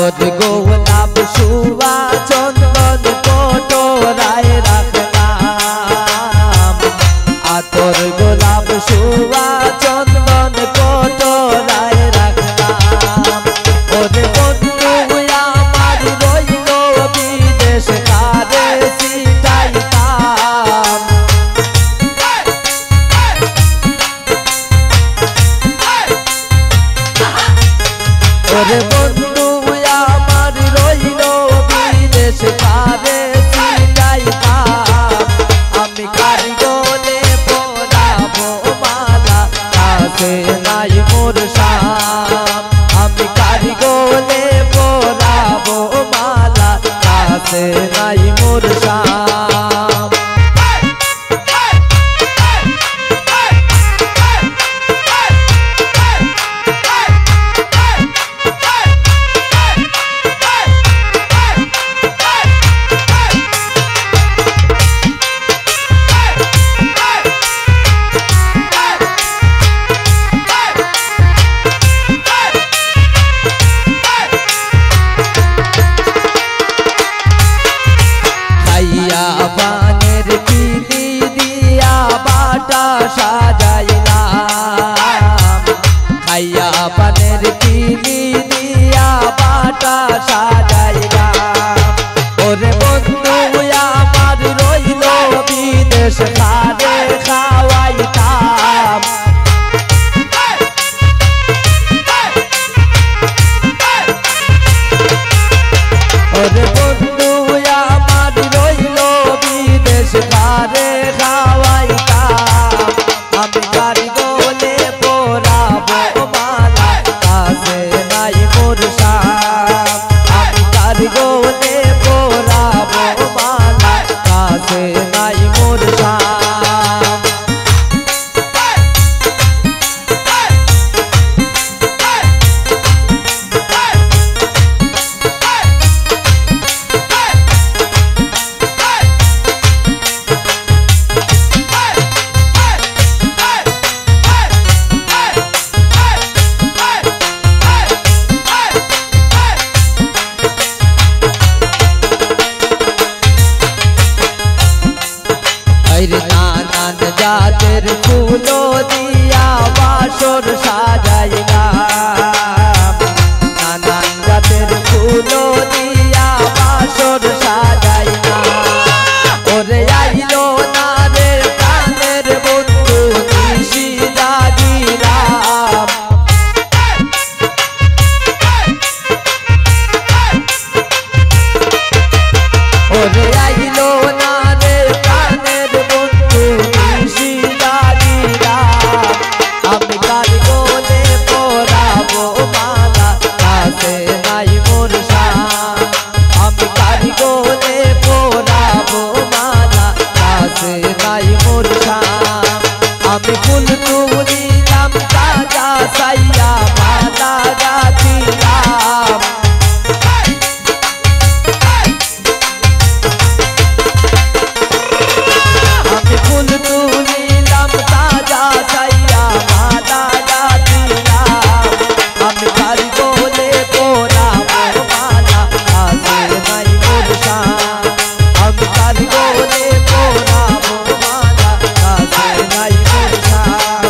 আতর গোলাপ সুবা চন্দন কোটরায় রাখলাম আতর গোলাপ সুবা চন্দন কোটরায় রাখলাম ওরে বন্ধু আমার রইল বিদেশ কারে সিটাইতাম ওরে বন্ধু আমার রইল বিদেশ কারে সিটাইতাম আমি কারিগরে পরাবো মালা কাছে নাই মোর শাম আমি কারিগরে পরাবো মালা কাছে নাই মোর শাম পানের পিলি দিয়া বাটা সাজাইলাম খাইয়া পানের পিলি দিয়া বাটা সাজাইলাম ওরে বন্ধু আমার রইল বিদেশ কারে খাওয়াইতাম ওরে বন্ধু আমার রইল বিদেশ কারে খাওয়াইতাম আমি কারিগরে পরাবো মালা কাছে নাই মোর শাম আমি কারিগরে পরাবো মালা কাছে নাই মোর শাম নানান জাতের ফুলো দিয়া বাসর সাজাইলাম নানান জাতের ফুলো দিয়া বাসর সাজাইলাম ওরে আইলো না রে প্রাণের বন্ধু নিশি জাগিলাম ওরে আইলো না রে প্রাণের বন্ধু নিশি জাগিলাম আমি কারিগরে পরাবো মালা কাছে নাই মোর শাম আমি কারিগরে পরাবো মালা কাছে নাই মোর শাম আমি ফুল তুলিলাম তাজা সাইয়া মালা গাছিলাম আমি ফুল তুলিলাম তাজা সাইয়া মালা গাছিলাম আমি কারিগরে পরাবো মালা কাছে নাই মোর শাম আমি কারিগরে পরাবো মালা কাছে নাই মোর শাম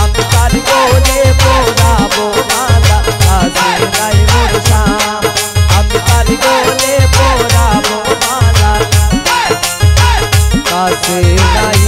আমি কারিগরে পরাবো মালা কাছে নাই মোর শাম আমি কারিগরে পরাবো মালা কাছে নাই